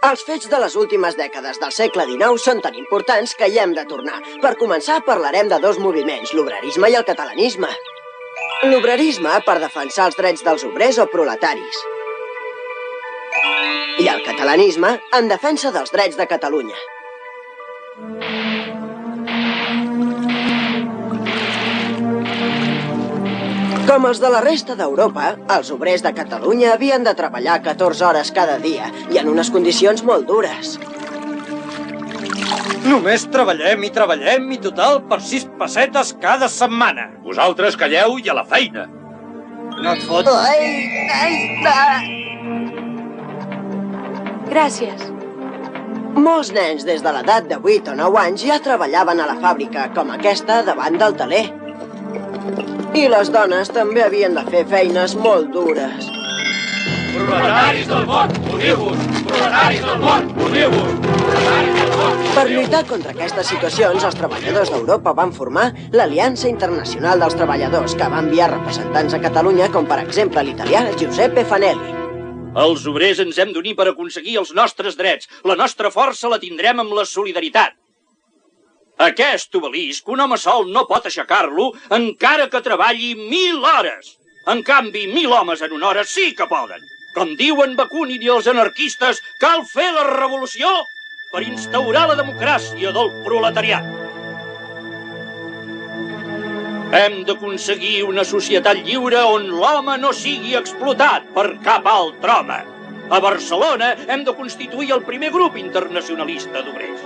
Els fets de les últimes dècades del segle XIX són tan importants que hi hem de tornar. Per començar, parlarem de dos moviments, l'obrerisme i el catalanisme. L'obrerisme per defensar els drets dels obrers o proletaris. I el catalanisme en defensa dels drets de Catalunya. Com els de la resta d'Europa, els obrers de Catalunya havien de treballar 14 hores cada dia i en unes condicions molt dures. Només treballem i total per 6 pessetes cada setmana. Vosaltres calleu i a la feina. No et fots? Gràcies. Molts nens des de l'edat de 8 o 9 anys ja treballaven a la fàbrica, com aquesta davant del teler. I les dones també havien de fer feines molt dures. Proletaris del món, uniu-vos! Proletaris del món, uniu-vos! Proletaris del món, Per lluitar contra aquestes situacions, els treballadors d'Europa van formar l'Aliança Internacional dels Treballadors, que va enviar representants a Catalunya, com per exemple l'italià Giuseppe Fanelli. Els obrers ens hem d'unir per aconseguir els nostres drets. La nostra força la tindrem amb la solidaritat. Aquest obelisc, un home sol no pot aixecar-lo encara que treballi 1000 hores. En canvi, 1000 homes en una hora sí que poden. Com diuen Bakunin i els anarquistes, cal fer la revolució per instaurar la democràcia del proletariat. Hem d'aconseguir una societat lliure on l'home no sigui explotat per cap altre home. A Barcelona hem de constituir el primer grup internacionalista d'obrers.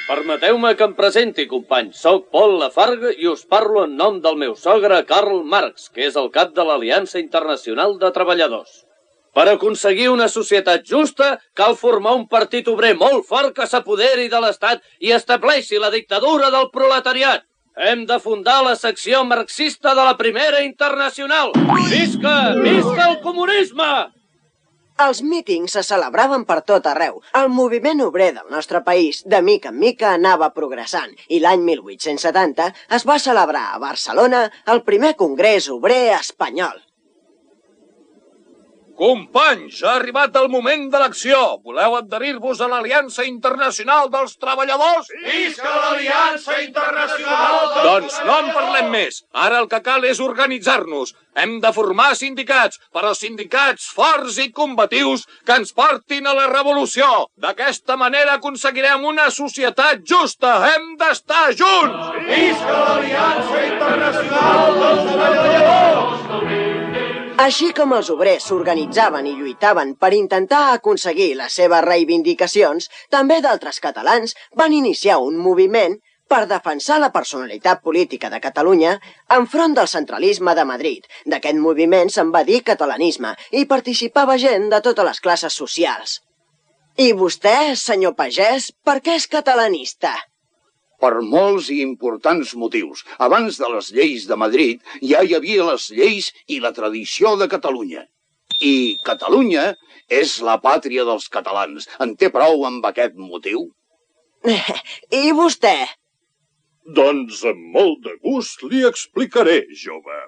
Permeteu-me que em presenti, companys. Soc Paul Lafargue i us parlo en nom del meu sogre Karl Marx, que és el cap de l'Aliança Internacional de Treballadors. Per aconseguir una societat justa, cal formar un partit obrer molt fort que s'apoderi de l'Estat i estableixi la dictadura del proletariat. Hem de fundar la secció marxista de la Primera Internacional. Visca! Visca el comunisme! Els mítings se celebraven per tot arreu. El moviment obrer del nostre país, de mica en mica, anava progressant i l'any 1870 es va celebrar a Barcelona el primer Congrés Obrer Espanyol. Companys, ha arribat el moment de l'acció. Voleu adherir-vos a l'Aliança Internacional dels Treballadors? Visca l'Aliança Internacional dels Doncs no en parlem més. Ara el que cal és organitzar-nos. Hem de formar sindicats, però sindicats forts i combatius que ens portin a la revolució. D'aquesta manera aconseguirem una societat justa. Hem d'estar junts! Visca l'Aliança Internacional dels Treballadors! Així com els obrers s'organitzaven i lluitaven per intentar aconseguir les seves reivindicacions, també d'altres catalans van iniciar un moviment per defensar la personalitat política de Catalunya enfront del centralisme de Madrid. D'aquest moviment se'n va dir catalanisme i participava gent de totes les classes socials. I vostè, senyor pagès, per què és catalanista? Per molts i importants motius. Abans de les lleis de Madrid ja hi havia les lleis i la tradició de Catalunya. I Catalunya és la pàtria dels catalans. En té prou amb aquest motiu? I vostè? Doncs amb molt de gust li explicaré, jove.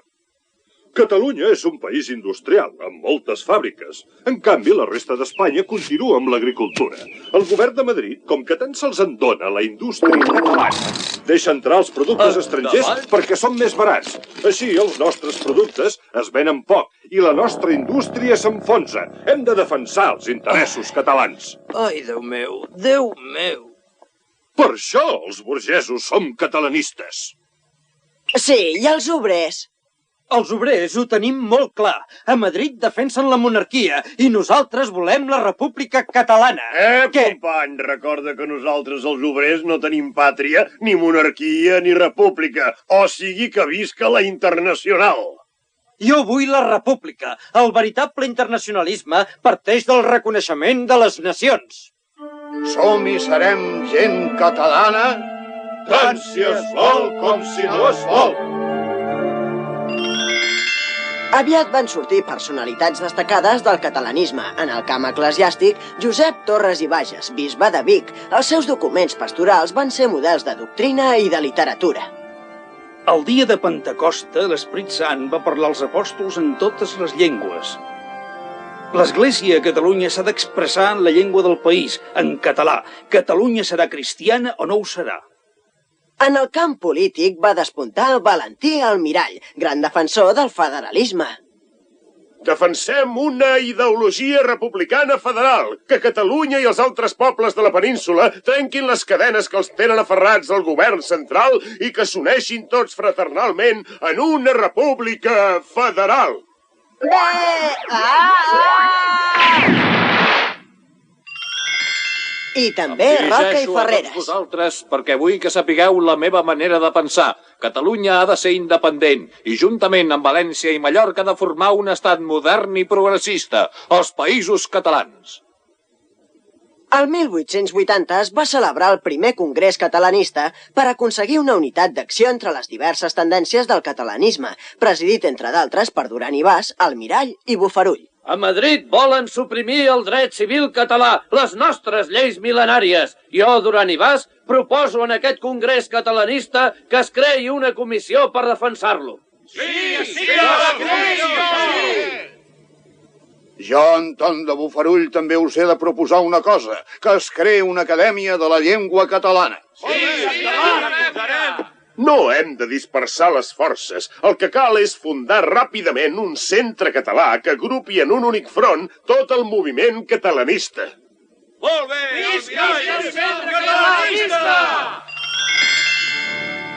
Catalunya és un país industrial, amb moltes fàbriques. En canvi, la resta d'Espanya continua amb l'agricultura. El govern de Madrid, com que tant se'ls en dona la indústria catalana, deixa entrar els productes estrangers perquè són més barats. Així, els nostres productes es venen poc i la nostra indústria s'enfonsa. Hem de defensar els interessos catalans. Ai, Déu meu, Déu meu. Per això els burgesos som catalanistes. Sí, i els obrers? Els obrers ho tenim molt clar. A Madrid defensen la monarquia i nosaltres volem la república catalana. Company, recorda que nosaltres els obrers no tenim pàtria, ni monarquia, ni república. O sigui que visca la internacional. Jo vull la república. El veritable internacionalisme parteix del reconeixement de les nacions. Som i serem gent catalana? Tant si es vol com si no es vol. Aviat van sortir personalitats destacades del catalanisme. En el camp eclesiàstic, Josep Torres i Bages, bisbe de Vic. Els seus documents pastorals van ser models de doctrina i de literatura. El dia de Pentecosta, l'Esperit Sant va parlar als apòstols en totes les llengües. L'Església a Catalunya s'ha d'expressar en la llengua del país, en català. Catalunya serà cristiana o no ho serà? En el camp polític va despuntar Valentí Almirall, gran defensor del federalisme. Defensem una ideologia republicana federal, que Catalunya i els altres pobles de la península trenquin les cadenes que els tenen aferrats al govern central i que s'uneixin tots fraternalment en una república federal. I també Roca i Ferreres. Vosaltres, perquè vull que sapigueu la meva manera de pensar. Catalunya ha de ser independent i, juntament amb València i Mallorca, ha de formar un estat modern i progressista, els Països Catalans. El 1880 es va celebrar el primer congrés catalanista per aconseguir una unitat d'acció entre les diverses tendències del catalanisme, presidit, entre d'altres, per Duran i Bas, Almirall i Bofarull. A Madrid volen suprimir el dret civil català, les nostres lleis mil·lenàries. Jo, Duran i Bas, proposo en aquest congrés catalanista que es creï una comissió per defensar-lo. Jo, Anton de Bofarull, també us he de proposar una cosa, que es creï una acadèmia de la llengua catalana. No hem de dispersar les forces. El que cal és fundar ràpidament un centre català que agrupi en un únic front tot el moviment catalanista. Molt bé! Visca el centre catalanista!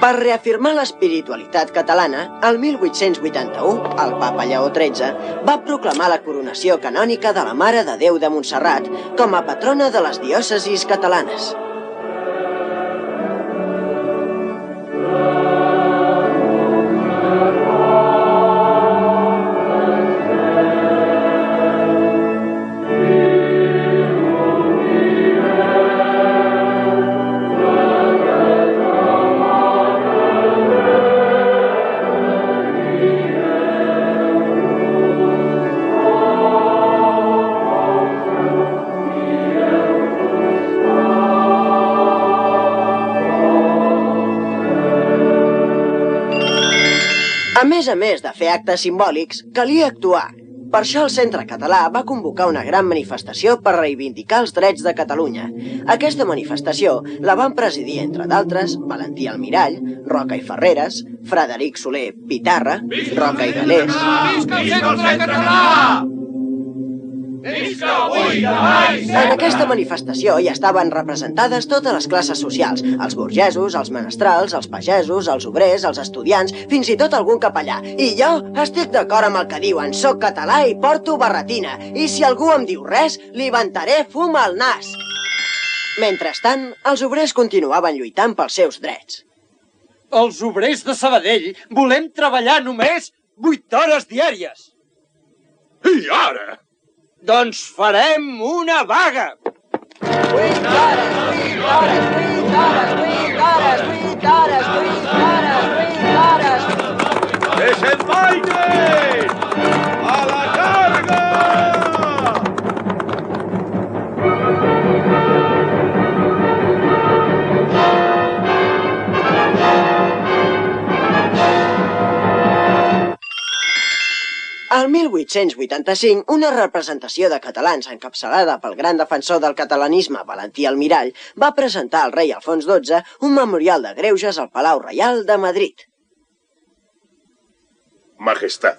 Per reafirmar l'espiritualitat catalana, el 1881, el papa Lleó XIII va proclamar la coronació canònica de la Mare de Déu de Montserrat com a patrona de les diòcesis catalanes. A més de fer actes simbòlics, calia actuar. Per això el Centre Català va convocar una gran manifestació per reivindicar els drets de Catalunya. Aquesta manifestació la van presidir, entre d'altres, Valentí Almirall, Roca i Ferreres, Frederic Soler Pitarra, Roca i Galés... Visca el centre català! Visca avui de Valls! En aquesta manifestació hi estaven representades totes les classes socials, els burgesos, els menestrals, els pagesos, els obrers, els estudiants, fins i tot algun capellà. I jo estic d'acord amb el que diuen, soc català i porto barretina, i si algú em diu res, li ventaré fum al nas. Mentrestant, els obrers continuaven lluitant pels seus drets. Els obrers de Sabadell volem treballar només 8 hores diàries. I ara? Doncs farem una vaga! 8 hores, 8 hores, 8 hores, 8 hores, 8 hores, 8 hores, 8 hores... Desenvainen! A la carga! Al 1885, una representació de catalans encapçalada pel gran defensor del catalanisme, Valentí Almirall, va presentar al rei Alfons XII un memorial de greuges al Palau Reial de Madrid. Majestad,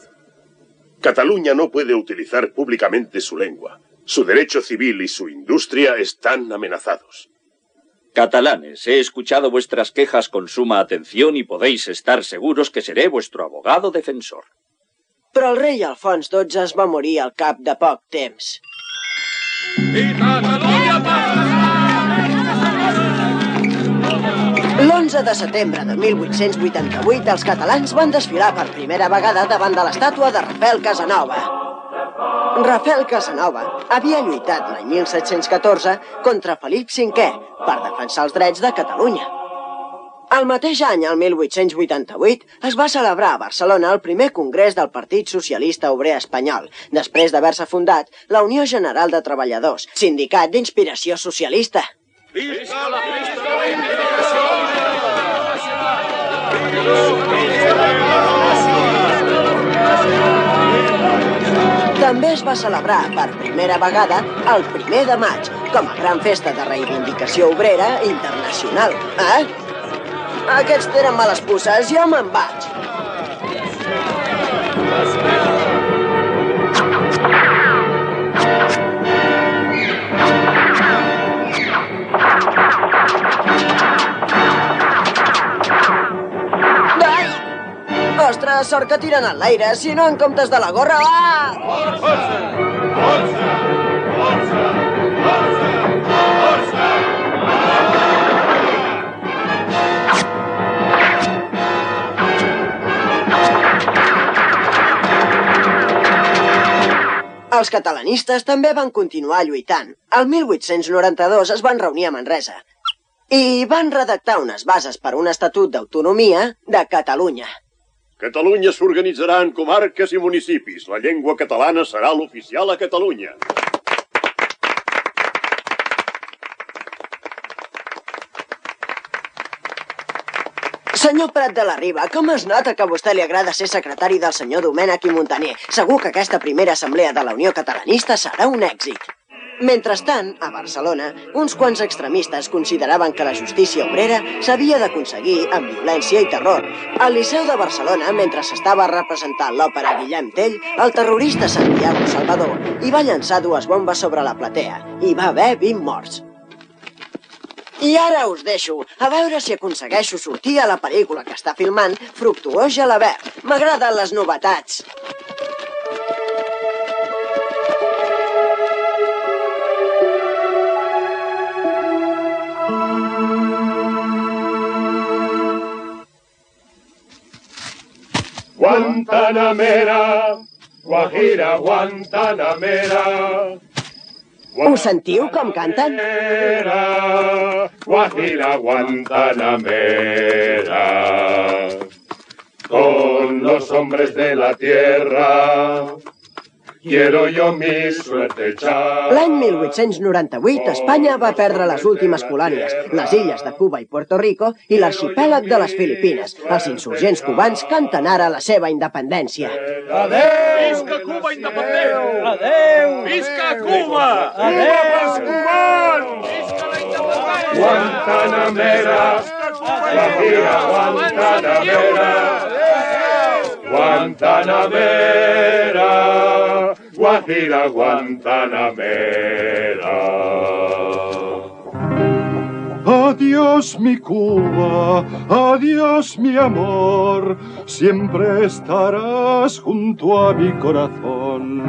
Cataluña no puede utilizar públicamente su lengua. Su derecho civil y su industria están amenazados. Catalanes, he escuchado vuestras quejas con suma atención y podéis estar seguros que seré vuestro abogado defensor. Però el rei Alfons XII es va morir al cap de poc temps. L'11 de setembre de 1888, els catalans van desfilar per primera vegada davant de l'estàtua de Rafael Casanova. Rafael Casanova havia lluitat l'any 1714 contra Felip V per defensar els drets de Catalunya. El mateix any, el 1888, es va celebrar a Barcelona el primer congrés del Partit Socialista Obrer Espanyol, després d'haver-se fundat la Unió General de Treballadors, sindicat d'inspiració socialista. Visca la reivindicació! També es va celebrar per primera vegada el 1 de maig, com a gran festa de reivindicació obrera internacional. Aquests tenen males puces, jo me'n vaig. Ostres, sort que tiren en l'aire, si no en comptes de la gorra... Força! Força! Força! Força! Els catalanistes també van continuar lluitant. El 1892 es van reunir a Manresa i van redactar unes bases per un estatut d'autonomia de Catalunya. Catalunya s'organitzarà en comarques i municipis. La llengua catalana serà l'oficial a Catalunya. Senyor Prat de la Riba, com es nota que a vostè li agrada ser secretari del senyor Domènech i Montaner? Segur que aquesta primera assemblea de la Unió Catalanista serà un èxit. Mentrestant, a Barcelona, uns quants extremistes consideraven que la justícia obrera s'havia d'aconseguir amb violència i terror. Al Liceu de Barcelona, mentre s'estava representant l'òpera Guillem Tell, el terrorista Santiago Salvador hi va llançar 2 bombes sobre la platea. Hi va haver 20 morts. I ara us deixo, a veure si aconsegueixo sortir a la pel·lícula que està filmant Fructuós Gelabert. M'agraden les novetats. Guantanamera, Guajira, Guantanamera. Ho sentiu com canten? Guajira, Guantanamera. Con los hombres de la tierra quiero yo mi suerte echar. L'any 1898, Espanya va perdre les últimes colònies, les illes de Cuba i Puerto Rico i l'arxipèlag de les Filipines. Els insurgents cubans canten ara la seva independència. Adéu! Visca Cuba independent! Adéu! Visca Cuba! Adéu! Pels cubans! Visca la independència! Guantanamera, Guajira, Guantanamera. Guantanamera, Guajira, Guantanamera. Adiós mi Cuba, adiós mi amor, siempre estarás junto a mi corazón.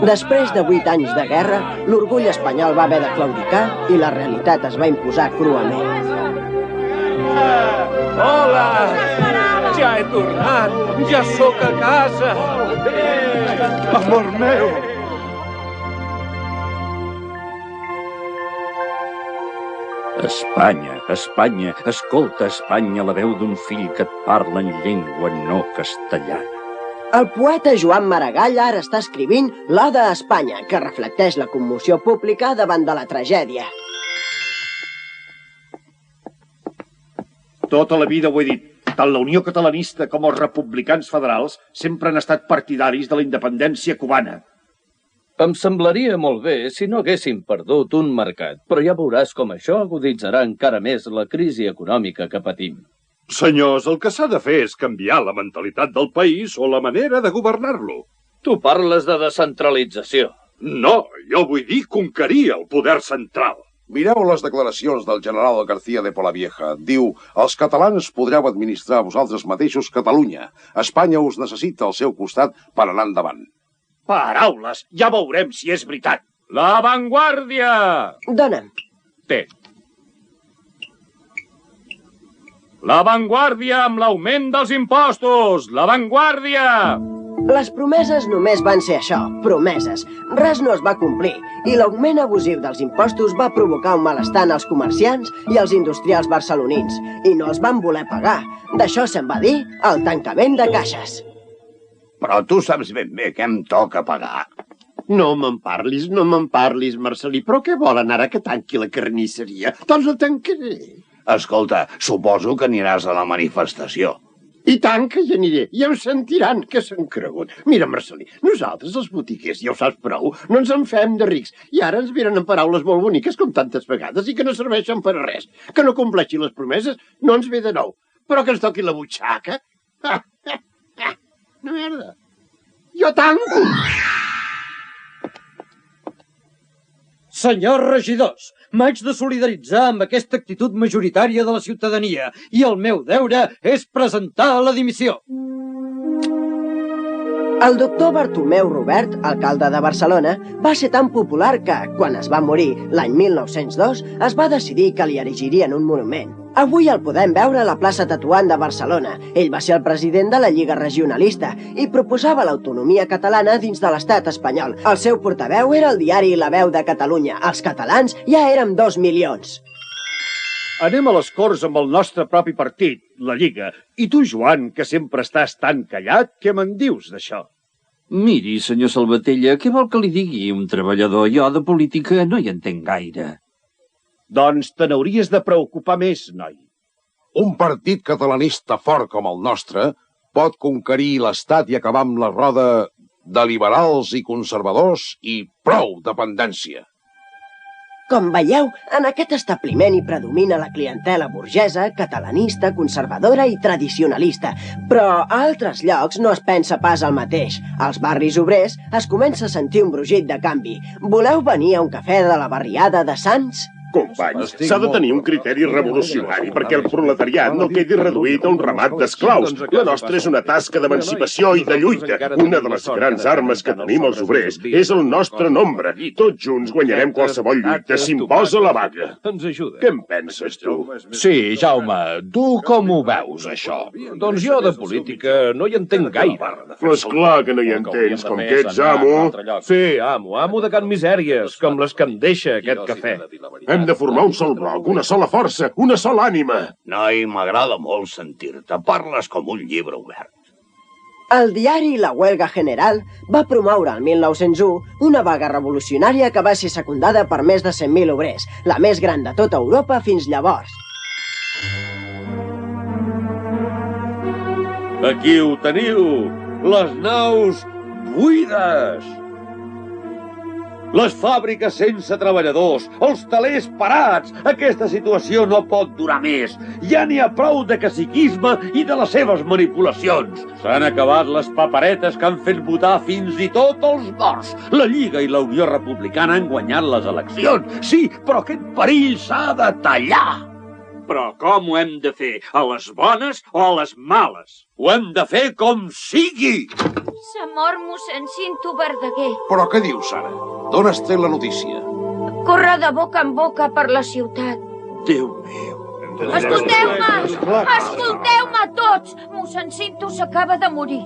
Després de 8 anys de guerra, l'orgull espanyol va haver de claudicar i la realitat es va imposar cruament. Hola! Ja he tornat! Ja sóc a casa! Amor meu! Espanya, Espanya, escolta, Espanya, la veu d'un fill que et parla en llengua no castellana. El poeta Joan Maragall ara està escrivint l'Oda a Espanya, que reflecteix la commoció pública davant de la tragèdia. Tota la vida ho he dit. Tant la Unió Catalanista com els republicans federals sempre han estat partidaris de la independència cubana. Em semblaria molt bé si no haguéssim perdut un mercat, però ja veuràs com això aguditzarà encara més la crisi econòmica que patim. Senyors, el que s'ha de fer és canviar la mentalitat del país o la manera de governar-lo. Tu parles de descentralització. No, jo vull dir conquerir el poder central. Mireu les declaracions del general García de Polavieja. Diu, els catalans podreu administrar vosaltres mateixos Catalunya. Espanya us necessita al seu costat per anar endavant. Paraules! Ja veurem si és veritat. La Vanguardia! Dóna'm. Té. La Vanguardia amb l'augment dels impostos! La Vanguardia! Les promeses només van ser això, promeses. Res no es va complir, i l'augment abusiu dels impostos va provocar un malestar als comerciants i als industrials barcelonins, i no els van voler pagar. D'això se'n va dir el tancament de caixes. Però tu saps ben bé què em toca pagar. No me'n parlis, Marcelí. Però què volen ara que tanqui la carnisseria? Doncs la tancaré. Escolta, suposo que aniràs a la manifestació. I tant que hi aniré. Ja ho sentiran que s'han cregut. Mira, Marcelí, nosaltres, els botiquers, ja ho saps prou, no ens en fem de rics. I ara ens venen amb paraules molt boniques, com tantes vegades, i que no serveixen per a res. Que no compleixi les promeses no ens ve de nou. Però que ens toqui la butxaca... No, merda. Jo tanco! Senyors regidors, m'haig de solidaritzar amb aquesta actitud majoritària de la ciutadania i el meu deure és presentar la dimissió. El doctor Bartomeu Robert, alcalde de Barcelona, va ser tan popular que, quan es va morir l'any 1902, es va decidir que li erigirien un monument. Avui el podem veure a la plaça Tetuan de Barcelona. Ell va ser el president de la Lliga Regionalista i proposava l'autonomia catalana dins de l'estat espanyol. El seu portaveu era el diari La Veu de Catalunya. Els catalans ja érem 2 milions. Anem a les Corts amb el nostre propi partit, la Lliga. I tu, Joan, que sempre estàs tan callat, què me'n dius d'això? Miri, senyor Salvatella, què vol que li digui un treballador? Jo de política no hi entenc gaire. Doncs te n'hauries de preocupar més, noi. Un partit catalanista fort com el nostre pot conquerir l'Estat i acabar amb la roda de liberals i conservadors i prou dependència. Com veieu, en aquest establiment hi predomina la clientela burgesa, catalanista, conservadora i tradicionalista. Però a altres llocs no es pensa pas el mateix. Als barris obrers es comença a sentir un brogit de canvi. Voleu venir a un cafè de la barriada de Sants? Companys, s'ha de tenir un criteri revolucionari perquè el proletariat no quedi reduït a un ramat d'esclaus. La nostra és una tasca d'emancipació i de lluita. Una de les grans armes que tenim els obrers és el nostre nombre. Tots junts guanyarem qualsevol lluita si imposa la vaga. Ens ajuda. Què en penses, tu? Sí, Jaume, tu com ho veus, això? Doncs jo de política no hi entenc gaire. Però esclar que no hi entens, com que ets amo. Sí, amo de can misèries, com les que em deixa aquest cafè. Hem de formar un sol bloc, una sola força, una sola ànima. Noi, m'agrada molt sentir-te. Parles com un llibre obert. El diari La Huelga General va promoure el 1901 una vaga revolucionària que va ser secundada per més de 100.000 obrers, la més gran de tota Europa fins llavors. Aquí ho teniu, les naus buides. Les fàbriques sense treballadors, els telers parats. Aquesta situació no pot durar més. Ja n'hi ha prou de caciquisme i de les seves manipulacions. S'han acabat les paperetes que han fet votar fins i tot els morts. La Lliga i la Unió Republicana han guanyat les eleccions. Sí, però aquest perill s'ha de tallar. Però com ho hem de fer? A les bones o a les males? Ho hem de fer com sigui. S'ha mort mossèn Cinto Verdaguer. Però què dius, ara? D'on has tret la notícia? Corre de boca en boca per la ciutat. Déu meu. Escolteu-me! Escolteu-me tots! Mossèn Cinto s'acaba de morir.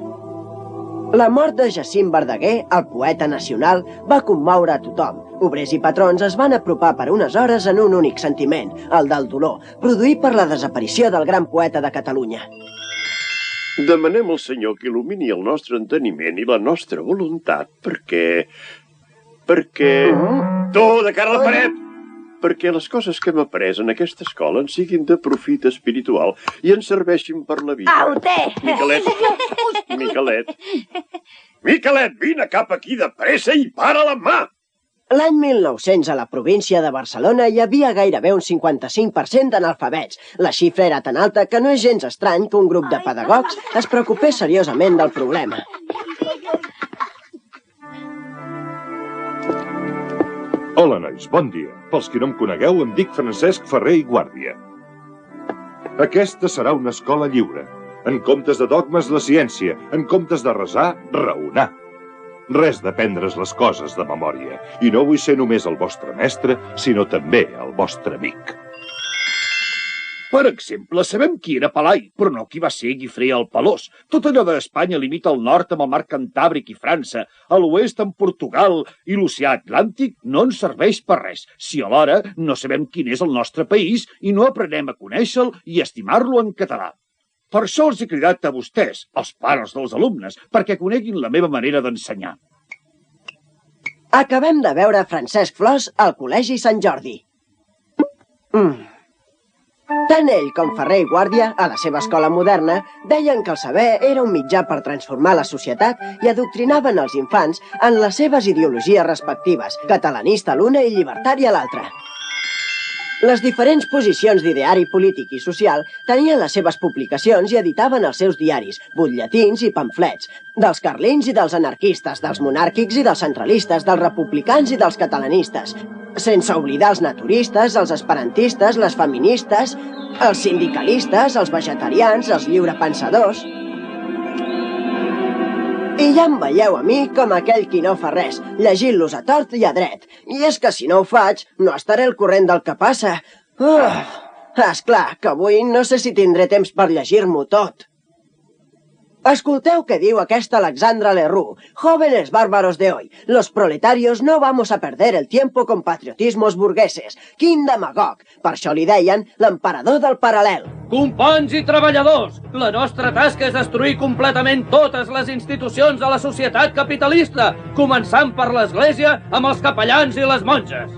La mort de Jacint Verdaguer, el poeta nacional, va commoure a tothom. Obrers i patrons es van apropar per unes hores en un únic sentiment, el del dolor, produït per la desaparició del gran poeta de Catalunya. Demanem al Senyor que il·lumini el nostre enteniment i la nostra voluntat, perquè... Tu, de cara a la paret! Perquè les coses que hem après en aquesta escola ens siguin de profit espiritual i ens serveixin per la vida. Au, té! Miquelet, vine cap aquí de pressa i para la mà! L'any 1900 a la província de Barcelona hi havia gairebé un 55% d'analfabets. La xifra era tan alta que no és gens estrany que un grup de pedagogs es preocupés seriosament del problema. Hola, nois, bon dia. Pels qui no em conegueu, em dic Francesc Ferrer i Guàrdia. Aquesta serà una escola lliure. En comptes de dogmes, la ciència. En comptes de resar, raonar. Res d'aprendre's les coses de memòria. I no vull ser només el vostre mestre, sinó també el vostre amic. Per exemple, sabem qui era Pelai, però no qui va ser Guifré el Pelós. Tot allò d'Espanya limita al nord amb el mar Cantàbric i França, a l'oest amb Portugal i l'oceà Atlàntic no ens serveix per res, si alhora no sabem quin és el nostre país i no aprenem a conèixer-lo i estimar-lo en català. Per això els he cridat a vostès, els pares dels alumnes, perquè coneguin la meva manera d'ensenyar. Acabem de veure Francesc Flors al Col·legi Sant Jordi. Tant ell com Ferrer i Guàrdia, a la seva escola moderna, deien que el saber era un mitjà per transformar la societat i adoctrinaven els infants en les seves ideologies respectives, catalanista l'una i llibertària l'altra. Les diferents posicions d'ideari polític i social tenien les seves publicacions i editaven els seus diaris, butlletins i pamflets, dels carlins i dels anarquistes, dels monàrquics i dels centralistes, dels republicans i dels catalanistes, sense oblidar els naturistes, els esperantistes, les feministes, els sindicalistes, els vegetarians, els lliurepensadors. I ja em veieu a mi com aquell qui no fa res, llegint-los a tort i a dret. I és que si no ho faig, no estaré al corrent del que passa. Esclar, que avui no sé si tindré temps per llegir-m'ho tot. Escolteu què diu aquesta Alexandra Leroux. Jóvenes bárbaros de hoy. Los proletarios no vamos a perder el tiempo con patriotismos burgueses. Quin demagog. Per això li deien l'emperador del paral·lel. Companys i treballadors, la nostra tasca és destruir completament totes les institucions de la societat capitalista, començant per l'Església amb els capellans i les monges.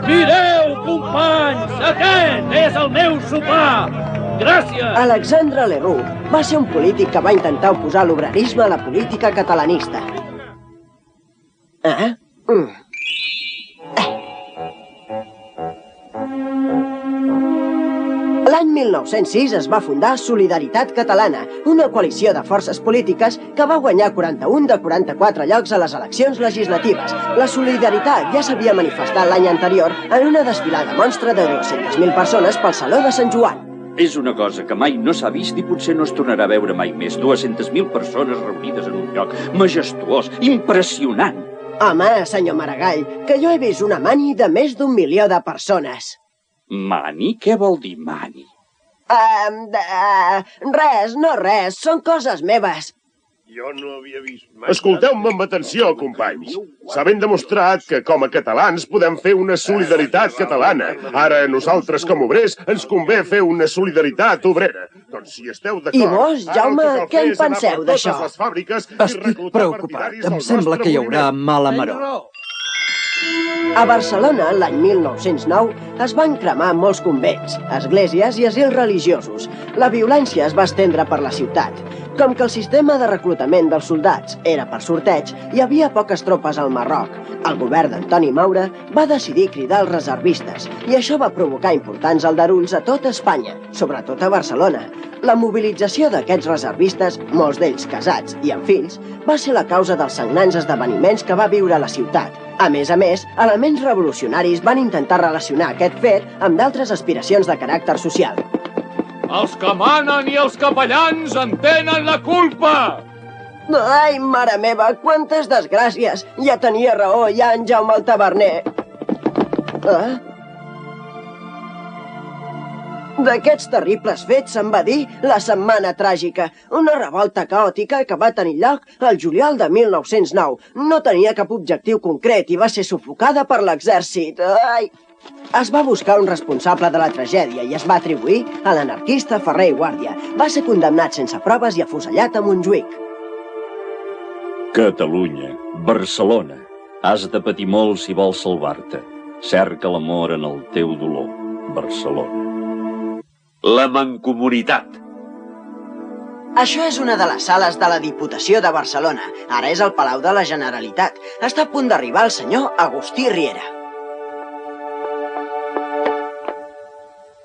Mireu, companys, aquest és el meu sopar! Gràcies! Alexandre Leroux va ser un polític que va intentar oposar l'obrerisme a la política catalanista. L'any 1906 es va fundar Solidaritat Catalana, una coalició de forces polítiques que va guanyar 41 de 44 llocs a les eleccions legislatives. La solidaritat ja s'havia manifestat l'any anterior en una desfilada monstra de 200.000 persones pel Saló de Sant Joan. És una cosa que mai no s'ha vist i potser no es tornarà a veure mai més. 200.000 persones reunides en un lloc majestuós, impressionant. Home, senyor Maragall, que jo he vist una mani de més d'1 milió de persones. Mani? Què vol dir mani? Res, no res, són coses meves. Jo no havia vist mai... Escolteu-me amb atenció, companys. S'ha ben demostrat que, com a catalans, podem fer una solidaritat catalana. Ara, nosaltres, com obrers, ens convé fer una solidaritat obrera. Doncs si esteu d'acord... I vos, Jaume, què en penseu d'això? Estic preocupat. Em sembla que hi haurà mala maror. A Barcelona, l'any 1909, es van cremar molts convents, esglésies i asils religiosos. La violència es va estendre per la ciutat. Com que el sistema de reclutament dels soldats era per sorteig, hi havia poques tropes al Marroc. El govern d'Antoni Maura va decidir cridar els reservistes i això va provocar importants aldarulls a tota Espanya, sobretot a Barcelona. La mobilització d'aquests reservistes, molts d'ells casats i amb fills, va ser la causa dels sagnants esdeveniments que va viure la ciutat. A més, elements revolucionaris van intentar relacionar aquest fet amb d'altres aspiracions de caràcter social. Els que manen i els capellans en tenen la culpa! Ai, mare meva, quantes desgràcies! Ja tenia raó, ja en Jaume el taverner. D'aquests terribles fets se'n va dir la Setmana Tràgica, una revolta caòtica que va tenir lloc el juliol de 1909. No tenia cap objectiu concret i va ser sufocada per l'exèrcit. Ai! Es va buscar un responsable de la tragèdia i es va atribuir a l'anarquista Ferrer i Guàrdia. Va ser condemnat sense proves i afusellat a Montjuïc. Catalunya, Barcelona. Has de patir molt si vols salvar-te. Cerca l'amor en el teu dolor, Barcelona. La Mancomunitat. Això és una de les sales de la Diputació de Barcelona. Ara és el Palau de la Generalitat. Està a punt d'arribar el senyor Agustí Riera.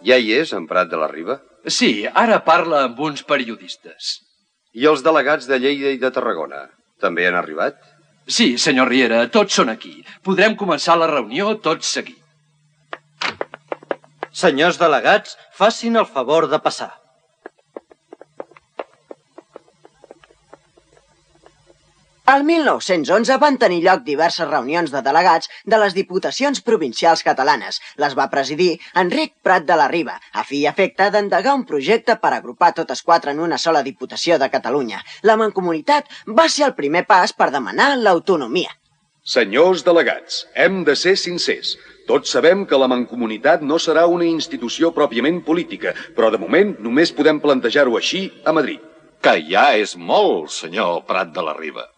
Ja hi és, en Prat de la Riba? Sí, ara parla amb uns periodistes. I els delegats de Lleida i de Tarragona? També han arribat? Sí, senyor Riera, tots són aquí. Podrem començar la reunió tots seguit. Senyors delegats, facin el favor de passar. Al 1911 van tenir lloc diverses reunions de delegats de les diputacions provincials catalanes. Les va presidir Enric Prat de la Riba, a fi i efecte d'endegar un projecte per agrupar totes quatre en una sola diputació de Catalunya. La Mancomunitat va ser el primer pas per demanar l'autonomia. Senyors delegats, hem de ser sincers. Tots sabem que la Mancomunitat no serà una institució pròpiament política, però de moment només podem plantejar-ho així a Madrid. Que ja és molt, senyor Prat de la Riba.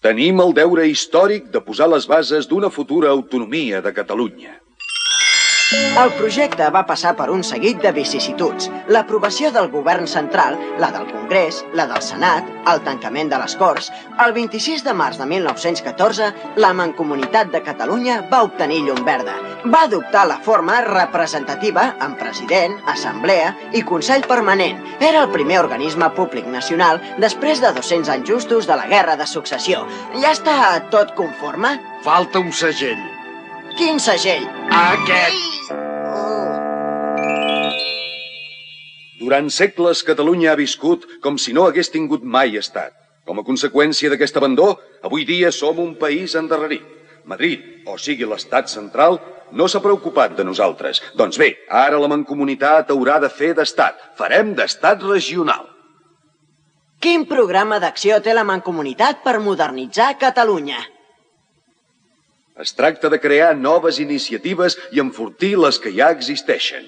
Tenim el deure històric de posar les bases d'una futura autonomia de Catalunya. El projecte va passar per un seguit de vicissituds. L'aprovació del govern central, la del Congrés, la del Senat, el tancament de les Corts. El 26 de març de 1914, la Mancomunitat de Catalunya va obtenir llum verda. Va adoptar la forma representativa amb president, assemblea i Consell Permanent. Era el primer organisme públic nacional després de 200 anys justos de la Guerra de Successió. Ja està tot conforme? Falta un segell. Quin segell? Aquest. Durant segles, Catalunya ha viscut com si no hagués tingut mai estat. Com a conseqüència d'aquest abandó, avui dia som un país endarrerit. Madrid, o sigui l'estat central, no s'ha preocupat de nosaltres. Doncs bé, ara la Mancomunitat haurà de fer d'estat. Farem d'estat regional. Quin programa d'acció té la Mancomunitat per modernitzar Catalunya? Es tracta de crear noves iniciatives i enfortir les que ja existeixen.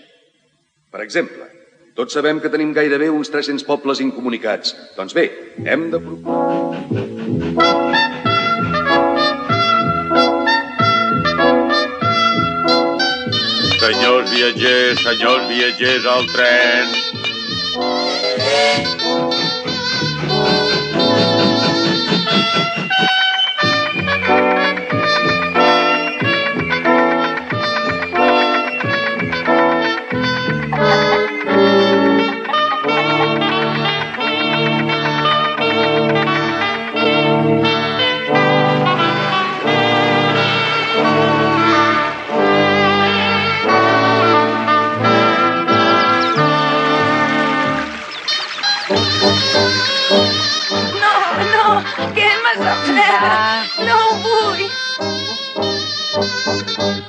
Per exemple, tots sabem que tenim gairebé uns 300 pobles incomunicats. Doncs bé, hem de procurar. Senyors viatgers al tren. No ho vull.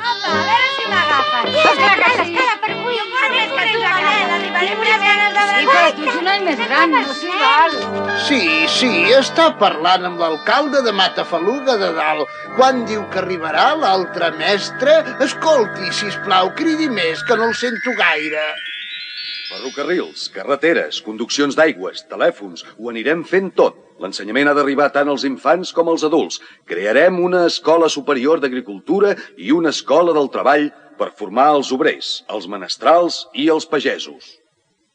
Apa, a veure si m'agafes. Escala, per avui. Més que tu, Manel, arribarem unes ganes de Sí, però tu ets un any més gran, no s'hi val. Sí, està parlant amb l'alcalde de Matafaluga de dalt. Quan diu que arribarà l'altre mestre? Escolti, sisplau, cridi més, que no el sento gaire. Ferrocarrils, carreteres, conduccions d'aigües, telèfons, ho anirem fent tot. L'ensenyament ha d'arribar tant als infants com als adults. Crearem una escola superior d'agricultura i una escola del treball per formar els obrers, els menestrals i els pagesos.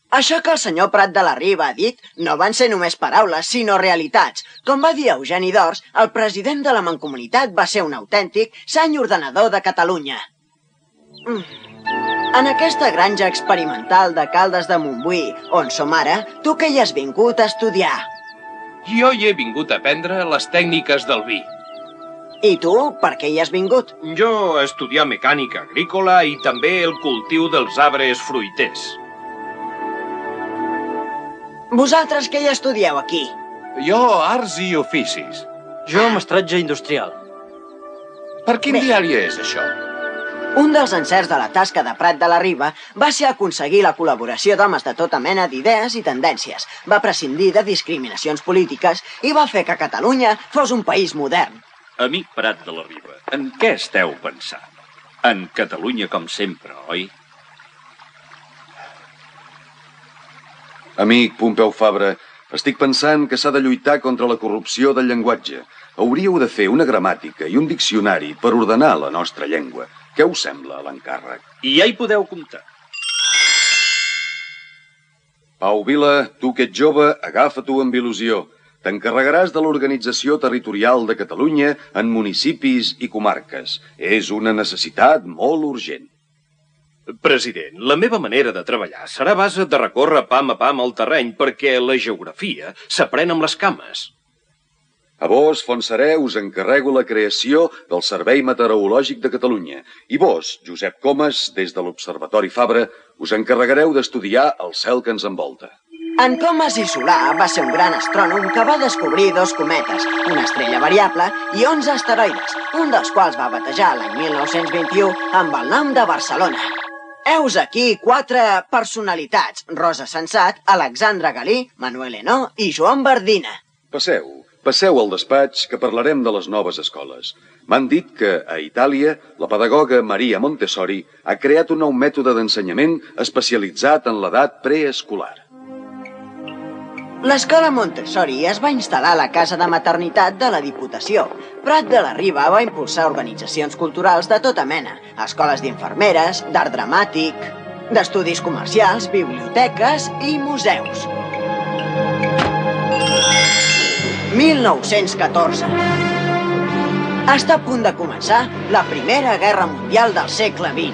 Això que el senyor Prat de la Riba ha dit no van ser només paraules, sinó realitats. Com va dir Eugeni d'Ors, el president de la Mancomunitat va ser un autèntic seny ordenador de Catalunya. En aquesta granja experimental de Caldes de Montbui, on som ara, tu que hi has vingut a estudiar? Jo hi he vingut a aprendre les tècniques del vi. I tu, per què hi has vingut? Jo a estudiar mecànica agrícola i també el cultiu dels arbres fruiters. Vosaltres què hi estudieu aquí? Jo arts i oficis. Jo mestratge industrial. Per quin diari és això? Un dels encerts de la tasca de Prat de la Riba va ser aconseguir la col·laboració d'homes de tota mena d'idees i tendències. Va prescindir de discriminacions polítiques i va fer que Catalunya fos un país modern. Amic Prat de la Riba, en què esteu pensant? En Catalunya com sempre, oi? Amic Pompeu Fabra, estic pensant que s'ha de lluitar contra la corrupció del llenguatge. Hauríeu de fer una gramàtica i un diccionari per ordenar la nostra llengua. Què us sembla, l'encàrrec? I ja hi podeu comptar. Pau Vila, tu que ets jove, agafa-t'ho amb il·lusió. T'encarregaràs de l'organització territorial de Catalunya en municipis i comarques. És una necessitat molt urgent. President, la meva manera de treballar serà a base de recórrer pam a pam el terreny perquè la geografia s'aprèn amb les cames. A vos, Fontserè, us encarrego la creació del Servei Meteorològic de Catalunya. I vos, Josep Comas, des de l'Observatori Fabra, us encarregareu d'estudiar el cel que ens envolta. En Comas i Solà va ser un gran astrònom que va descobrir 2 cometes, una estrella variable i 11 asteroides, un dels quals va batejar l'any 1921 amb el nom de Barcelona. Heus aquí 4 personalitats: Rosa Sensat, Alexandre Galí, Manuel Henó i Joan Bardina. Passeu al despatx que parlarem de les noves escoles. M'han dit que, a Itàlia, la pedagoga Maria Montessori ha creat un nou mètode d'ensenyament especialitzat en l'edat preescolar. L'escola Montessori es va instal·lar a la casa de maternitat de la Diputació. Prat de la Riba va impulsar organitzacions culturals de tota mena, escoles d'infermeres, d'art dramàtic, d'estudis comercials, biblioteques i museus. 1914. Està a punt de començar la Primera Guerra Mundial del segle XX.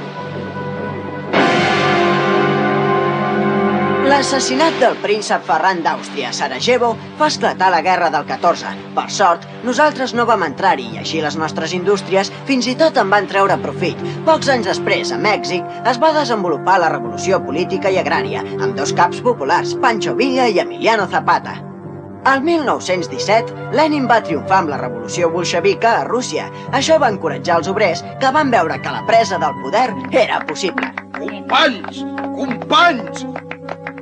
L'assassinat del príncep Ferran d'Àustria a Sarajevo fa esclatar la guerra del 14. Per sort, nosaltres no vam entrar-hi i així les nostres indústries fins i tot en van treure profit. Pocs anys després, a Mèxic, es va desenvolupar la revolució política i agrària, amb dos caps populars, Pancho Villa i Emiliano Zapata. Al 1917, Lenin va triomfar amb la revolució bolxevica a Rússia. Això va encoratjar els obrers, que van veure que la presa del poder era possible. Companys! Companys!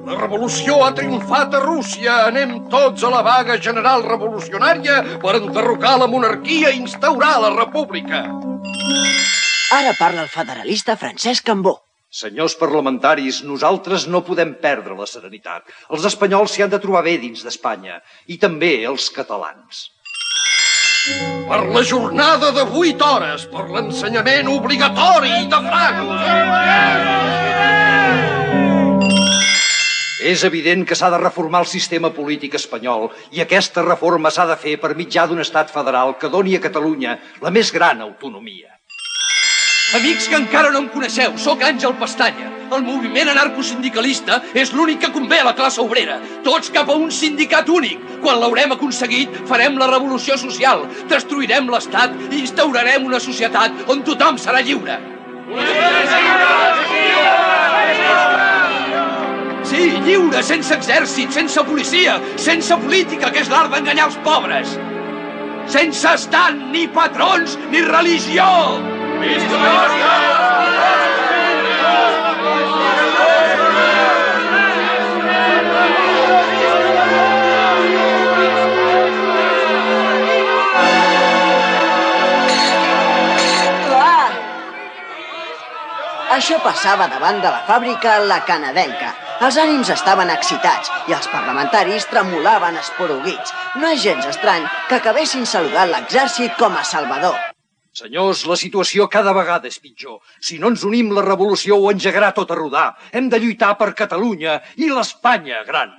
La revolució ha triomfat a Rússia. Anem tots a la vaga general revolucionària per enderrocar la monarquia i instaurar la república. Ara parla el federalista Francesc Cambó. Senyors parlamentaris, nosaltres no podem perdre la serenitat. Els espanyols s'hi han de trobar bé dins d'Espanya, i també els catalans. Per la jornada de 8 hores, per l'ensenyament obligatori de francos. És evident que s'ha de reformar el sistema polític espanyol i aquesta reforma s'ha de fer per mitjà d'un estat federal que doni a Catalunya la més gran autonomia. Amics que encara no em coneixeu, sóc Àngel Pestanya. El moviment anarcosindicalista és l'únic que convé a la classe obrera. Tots cap a un sindicat únic. Quan l'haurem aconseguit, farem la revolució social, destruirem l'Estat i instaurarem una societat on tothom serà lliure. Sí, lliure, sense exèrcit, sense policia, sense política, que és l'art d'enganyar els pobres. Sense estat, ni patrons, ni religió. Això passava davant de la fàbrica La Canadenca. Els ànims estaven excitats i els parlamentaris tremolaven esporuguits. No és gens estrany que acabessin saludant l'exèrcit com a salvador. Senyors, la situació cada vegada és pitjor. Si no ens unim, la revolució ho engegarà tot a rodar. Hem de lluitar per Catalunya i l'Espanya gran.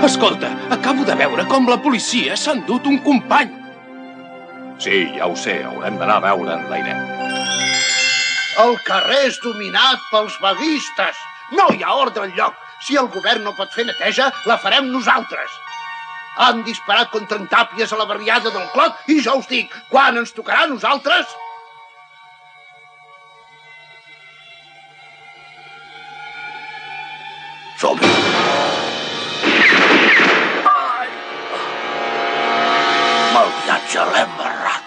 Escolta, acabo de veure com la policia s'ha endut un company. Sí, ja ho sé, haurem d'anar a veure en l'Airet. El carrer és dominat pels vaguistes. No hi ha ordre enlloc. Si el govern no pot fer neteja, la farem nosaltres. Han disparat contra en Tàpies a la barriada del Clot i jo us dic, quan ens tocarà a nosaltres? Som-hi! Mal viatge l'hem barrat.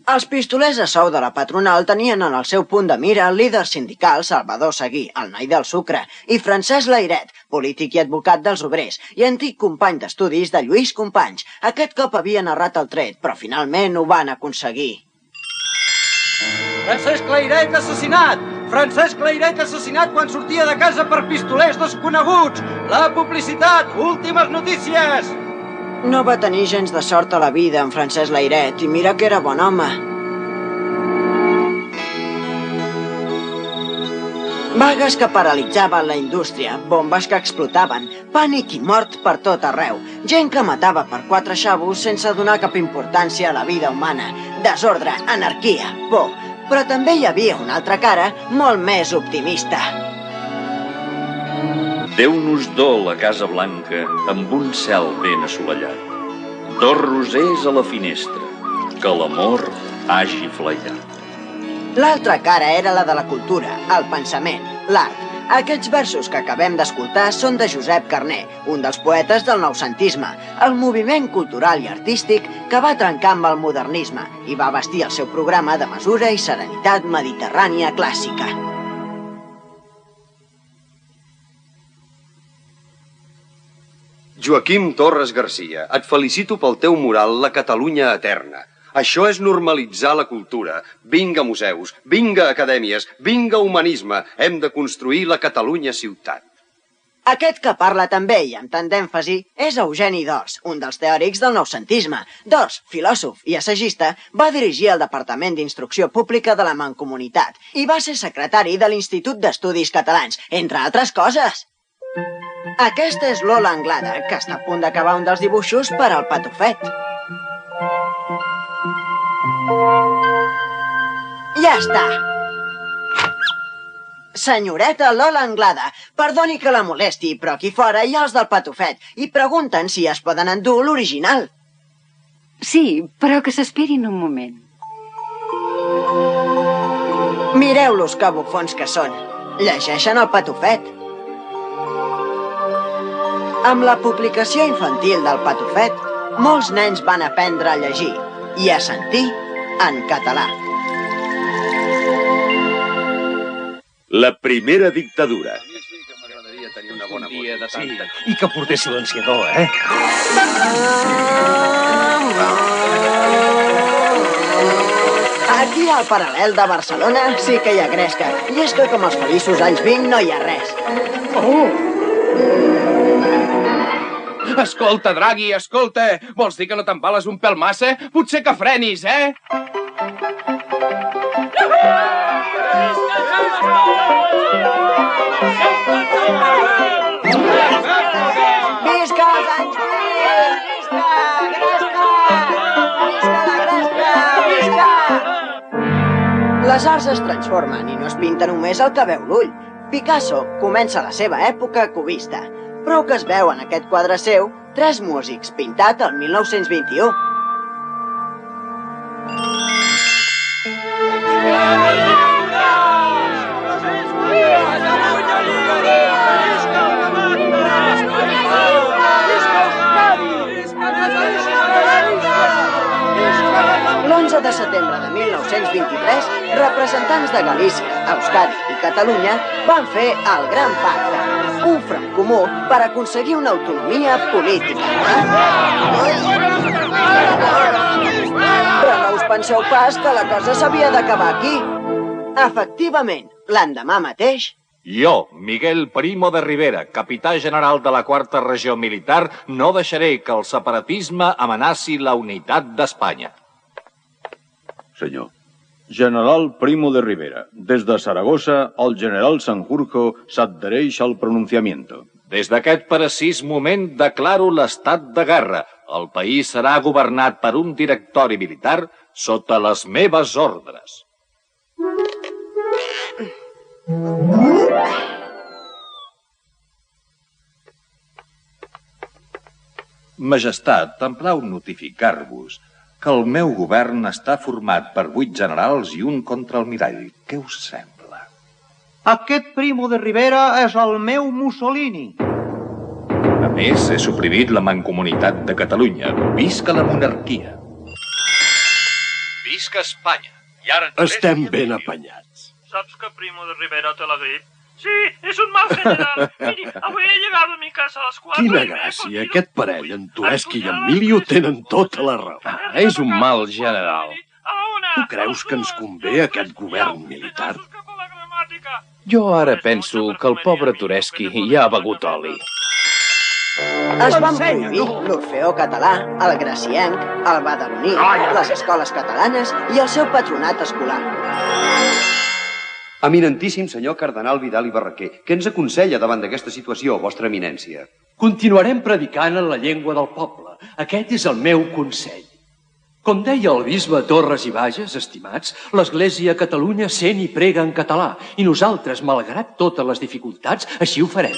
Els pistolers a sou de la patronal tenien en el seu punt de mira el líder sindical Salvador Seguí, el noi del sucre, i Francesc Layret, polític i advocat dels obrers, i antic company d'estudis de Lluís Companys. Aquest cop havia narrat el tret, però finalment ho van aconseguir. Francesc Layret assassinat! Francesc Layret assassinat quan sortia de casa per pistolers desconeguts! La publicitat! Últimes notícies! No va tenir gens de sort a la vida en Francesc Layret, i mira que era bon home. Vagues que paralitzaven la indústria, bombes que explotaven, pànic i mort per tot arreu, gent que matava per 4 xavos sense donar cap importància a la vida humana, desordre, anarquia, por. Però també hi havia una altra cara molt més optimista. Déu nos dol la Casa Blanca amb un cel ben assolellat. 2 rosers a la finestra, que l'amor hagi flaiat. L'altra cara era la de la cultura, el pensament, l'art. Aquests versos que acabem d'escoltar són de Josep Carner, un dels poetes del noucentisme, el moviment cultural i artístic que va trencar amb el modernisme i va bastir el seu programa de mesura i serenitat mediterrània clàssica. Joaquim Torres Garcia, et felicito pel teu mural La Catalunya Eterna. Això és normalitzar la cultura. Vinga museus, vinga acadèmies, vinga humanisme. Hem de construir la Catalunya ciutat. Aquest que parla també i amb tant d'èmfasi és Eugeni d'Ors, un dels teòrics del noucentisme. D'Ors, filòsof i assagista, va dirigir el Departament d'Instrucció Pública de la Mancomunitat i va ser secretari de l'Institut d'Estudis Catalans, entre altres coses. Aquesta és Lola Anglada, que està a punt d'acabar un dels dibuixos per al Patufet. Ja està. Senyoreta Lola Anglada, perdoni que la molesti, però aquí fora hi ha els del Patufet i pregunten si es poden endur l'original. Sí, però que s'esperin un moment. Mireu-los que bufons que són. Llegeixen el Patufet. Amb la publicació infantil del Patufet, molts nens van aprendre a llegir i a sentir en català. La primera dictadura. I que portés silenciador, eh? Aquí al paral·lel de Barcelona sí que hi ha gresca. I és que com els feliços anys 20 no hi ha res. Escolta, Draghi, escolta. Vols dir que no t'embales un pèl massa? Potser que frenis, eh? Visca els anys 20! Visca! Gresca! Visca la gresca! Visca! Les arts es transformen i no es pinta només el que veu l'ull. Picasso comença la seva època cubista. Prou que es veu en aquest quadre seu Tres músics, pintat el 1921. L'11 de setembre de 1923, representants de Galícia, Euskadi i Catalunya van fer el Gran Pacte, un front comú per aconseguir una autonomia política. Però no us penseu pas que la cosa s'havia d'acabar aquí. Efectivament, l'endemà mateix... Jo, Miguel Primo de Rivera, capità general de la 4ª Regió Militar, no deixaré que el separatisme amenaci la unitat d'Espanya. Senyor. General Primo de Rivera. Des de Saragossa, el general Sanjurjo s'adhereix al pronunciamiento. Des d'aquest precís moment declaro l'estat de guerra. El país serà governat per un directori militar sota les meves ordres. Majestat, em plau notificar-vos que el meu govern està format per 8 generals i un contraalmirall. Què us sembla? Aquest Primo de Rivera és el meu Mussolini. A més, he suprimit la Mancomunitat de Catalunya. Visca la monarquia. Visca Espanya. I ara estem ben apanyats. ¿Sabes que Primo de Rivera té la grip? Sí, és un mal general. Miri, avui he llegat a mi casa a les 4. Quina gràcia, aquest parell, en Tuleski i Emilio, tenen tota la raó. És un mal general. Tu creus que ens convé aquest govern militar? Jo ara penso que el pobre Tuleski ja ha begut oli. Es van prohibir l'Orfeó Català, el Gracienc, el Badaloní, les escoles catalanes i el seu patronat escolar. Eminentíssim senyor cardenal Vidal i Barraquer, què ens aconsella davant d'aquesta situació, vostra eminència? Continuarem predicant en la llengua del poble. Aquest és el meu consell. Com deia el bisbe Torres i Bages, estimats, l'Església a Catalunya sent i prega en català, i nosaltres, malgrat totes les dificultats, així ho farem.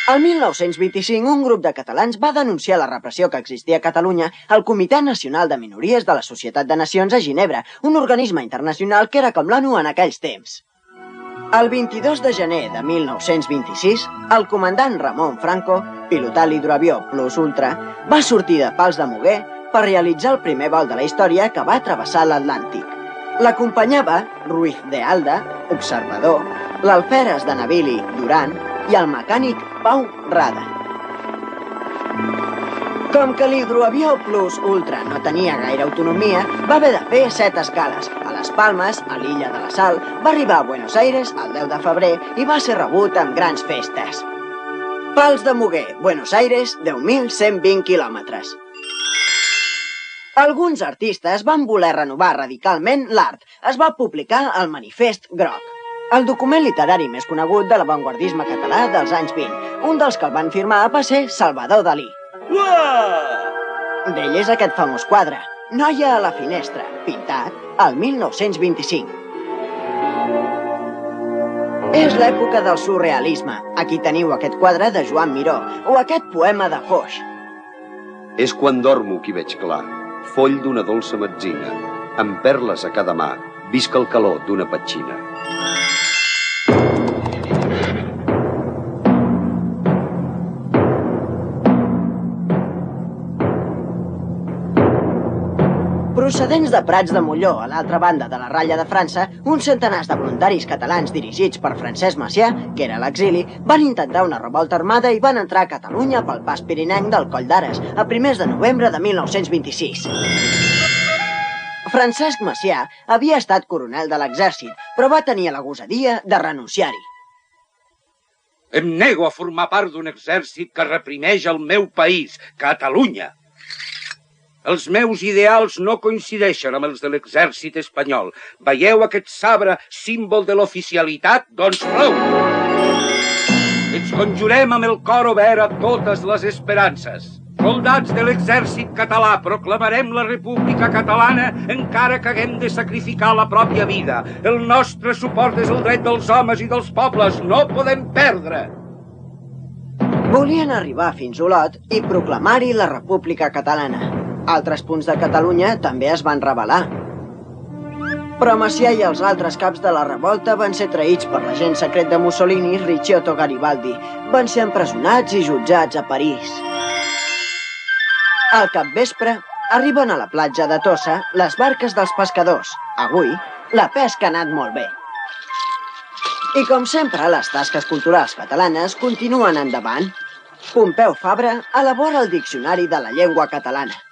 El 1925, un grup de catalans va denunciar la repressió que existia a Catalunya al Comitè Nacional de Minories de la Societat de Nacions a Ginebra, un organisme internacional que era com l'ONU en aquells temps. El 22 de gener de 1926, el comandant Ramon Franco, pilotant l'hidroavió Plus Ultra, va sortir de Pals de Muguer per realitzar el primer vol de la història que va travessar l'Atlàntic. L'acompanyava Ruiz de Alda, observador, l'alferes de Navili, Duran, i el mecànic Pau Rada. Com que l'hidroavió Plus Ultra no tenia gaire autonomia, va haver de fer 7 escales. A Les Palmes, a l'illa de la Sal, va arribar a Buenos Aires el 10 de febrer i va ser rebut amb grans festes. Pals de Muguer, Buenos Aires, 10.120 quilòmetres. Alguns artistes van voler renovar radicalment l'art. Es va publicar el Manifest Groc, el document literari més conegut de l'avantguardisme català dels anys 20. Un dels que el van firmar va ser Salvador Dalí. D'ell és aquest famós quadre, Noia a la finestra, pintat al 1925. És l'època del surrealisme. Aquí teniu aquest quadre de Joan Miró o aquest poema de Foix. És quan dormo qui veig clar, foll d'una dolça metzina, amb perles a cada mà, visca el calor d'una petxina. Procedents de Prats de Molló, a l'altra banda de la ratlla de França, uns centenars de voluntaris catalans dirigits per Francesc Macià, que era a l'exili, van intentar una revolta armada i van entrar a Catalunya pel pas pirinenc del Coll d'Ares, a primers de novembre de 1926. Francesc Macià havia estat coronel de l'exèrcit, però va tenir la gosadia de renunciar-hi. Em nego a formar part d'un exèrcit que reprimeix el meu país, Catalunya. Els meus ideals no coincideixen amb els de l'exèrcit espanyol. Veieu aquest sabre, símbol de l'oficialitat? Doncs prou! Ens conjurem amb el cor obert a totes les esperances. Soldats de l'exèrcit català, proclamarem la República Catalana encara que haguem de sacrificar la pròpia vida. El nostre suport és el dret dels homes i dels pobles. No podem perdre! Volien arribar fins a Olot i proclamar-hi la República Catalana. Altres punts de Catalunya també es van rebel·lar. Però Macià i els altres caps de la revolta van ser traïts per l'agent secret de Mussolini, Ricciotto Garibaldi. Van ser empresonats i jutjats a París. Al capvespre, arriben a la platja de Tossa les barques dels pescadors. Avui, la pesca ha anat molt bé. I com sempre, les tasques culturals catalanes continuen endavant. Pompeu Fabra elabora el Diccionari de la Llengua Catalana.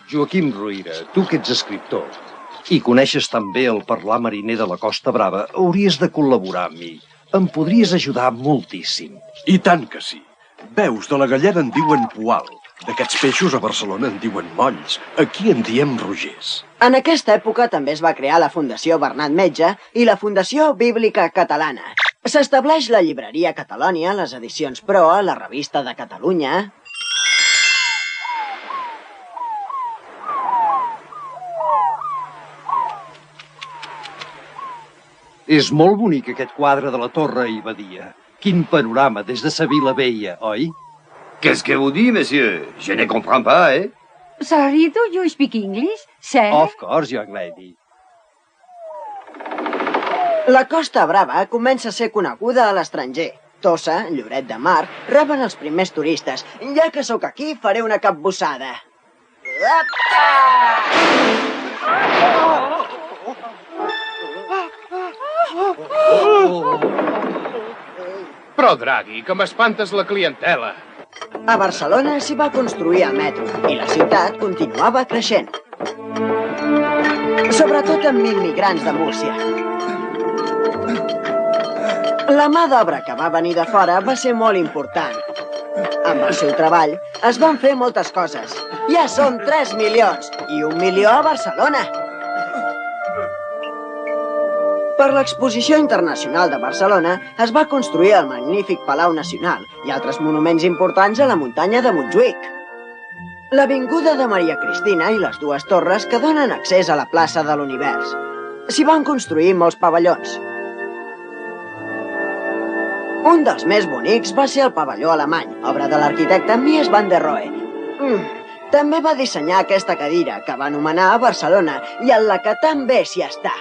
Joaquim Ruïra, tu que ets escriptor i coneixes també el parlar mariner de la Costa Brava, hauries de col·laborar amb mi. Em podries ajudar moltíssim. I tant que sí. Veus, de la galleda en diuen poal. D'aquests peixos a Barcelona en diuen molls. Aquí en diem rogers. En aquesta època també es va crear la Fundació Bernat Metge i la Fundació Bíblica Catalana. S'estableix la llibreria Catalònia, les edicions Proa, la revista de Catalunya... És molt bonic aquest quadre de la Torre i Badia. Quin panorama des de sa Vila Vella, oi? Qu'est-ce que vous dites, monsieur? Je ne comprends pas, eh? Sorry, do you speak English, sir? Of course, young lady. La Costa Brava comença a ser coneguda a l'estranger. Tossa, Lloret de Mar, reben els primers turistes. Ja que sóc aquí, faré una capbussada. Però, Draghi, que m'espantes la clientela. A Barcelona s'hi va construir el metro i la ciutat continuava creixent. Sobretot amb immigrants de Múrcia. La mà d'obra que va venir de fora va ser molt important. Amb el seu treball es van fer moltes coses. Ja som 3 milions i 1 milió a Barcelona. Per l'Exposició Internacional de Barcelona es va construir el magnífic Palau Nacional i altres monuments importants a la muntanya de Montjuïc. L'Avinguda de Maria Cristina i les dues torres que donen accés a la plaça de l'Univers. S'hi van construir molts pavellons. Un dels més bonics va ser el pavelló alemany, obra de l'arquitecte Mies van der Rohe. També va dissenyar aquesta cadira, que va anomenar a Barcelona i en la que tan bé s'hi està.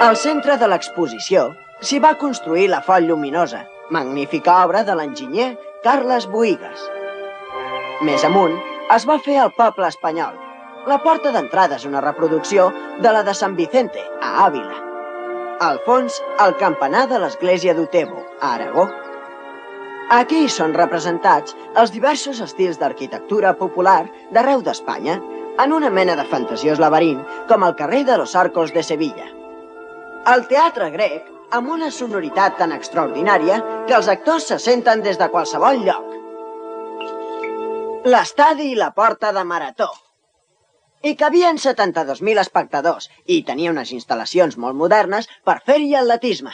Al centre de l'exposició s'hi va construir la Font Lluminosa, magnífica obra de l'enginyer Carles Boïgues. Més amunt es va fer el poble espanyol. La porta d'entrada és una reproducció de la de Sant Vicente, a Àvila. Al fons, el campanar de l'església d'Otebo, a Aragó. Aquí són representats els diversos estils d'arquitectura popular d'arreu d'Espanya, en una mena de fantasiós laberint, com el carrer de los Arcos de Sevilla. El teatre grec, amb una sonoritat tan extraordinària que els actors se senten des de qualsevol lloc. L'estadi i la porta de Marató. Hi cabien 72.000 espectadors i tenia unes instal·lacions molt modernes per fer-hi atletisme.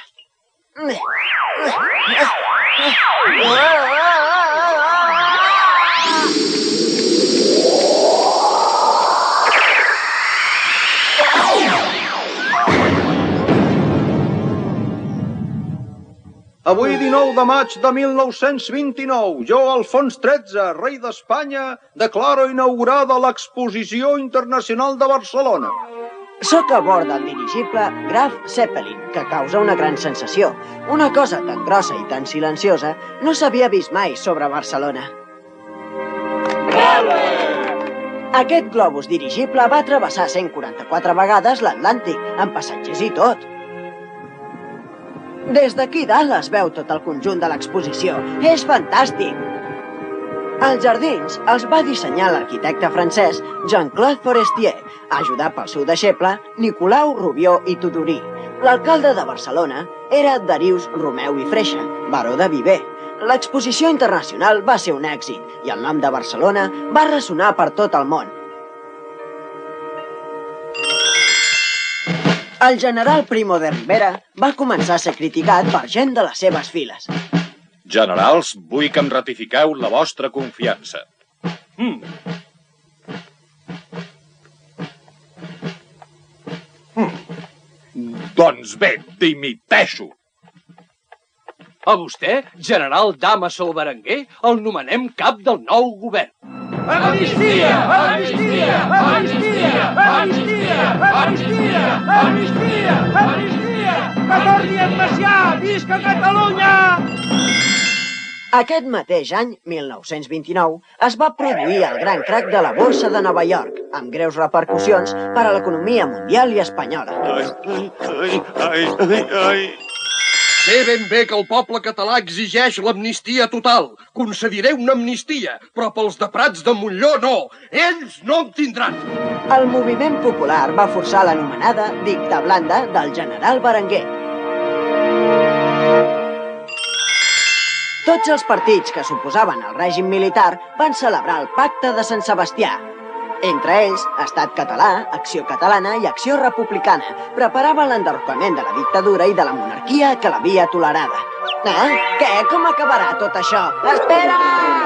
Avui, 19 de maig de 1929, jo, Alfons XIII, rei d'Espanya, declaro inaugurada l'Exposició Internacional de Barcelona. Soc a bord del dirigible Graf Zeppelin, que causa una gran sensació. Una cosa tan grossa i tan silenciosa no s'havia vist mai sobre Barcelona. Aquest globus dirigible va travessar 144 vegades l'Atlàntic, amb passatgers i tot. Des d'aquí dalt es veu tot el conjunt de l'exposició. És fantàstic! Els jardins els va dissenyar l'arquitecte francès Jean-Claude Forestier, ajudat pel seu deixeble Nicolau Rubió i Tudurí. L'alcalde de Barcelona era Darius Romeu i Freixa, baró de Viver. L'exposició internacional va ser un èxit i el nom de Barcelona va ressonar per tot el món. El general Primo de Rivera va començar a ser criticat per gent de les seves files. Generals, vull que em ratifiqueu la vostra confiança. Doncs bé, dimiteixo. A vostè, general Damaso Berenguer, el nomenem cap del nou govern. Amnistia! Amnistia! Amnistia! Amnistia! Amnistia! Amnistia! Amnistia! Que torni en Macià! Visca Catalunya! Aquest mateix any, 1929, es va produir el gran crac de la borsa de Nova York, amb greus repercussions per a l'economia mundial i espanyola. Sé ben bé que el poble català exigeix l'amnistia total. Concediré una amnistia, però pels de Prats de Montlló no. Ells no en tindran. El moviment popular va forçar l'anomenada dicta blanda del general Berenguer. Tots els partits que s'oposaven al règim militar van celebrar el Pacte de Sant Sebastià. Entre ells, Estat Català, Acció Catalana i Acció Republicana preparaven l'enderrocament de la dictadura i de la monarquia que l'havia tolerada. Què? Com acabarà tot això? Espera!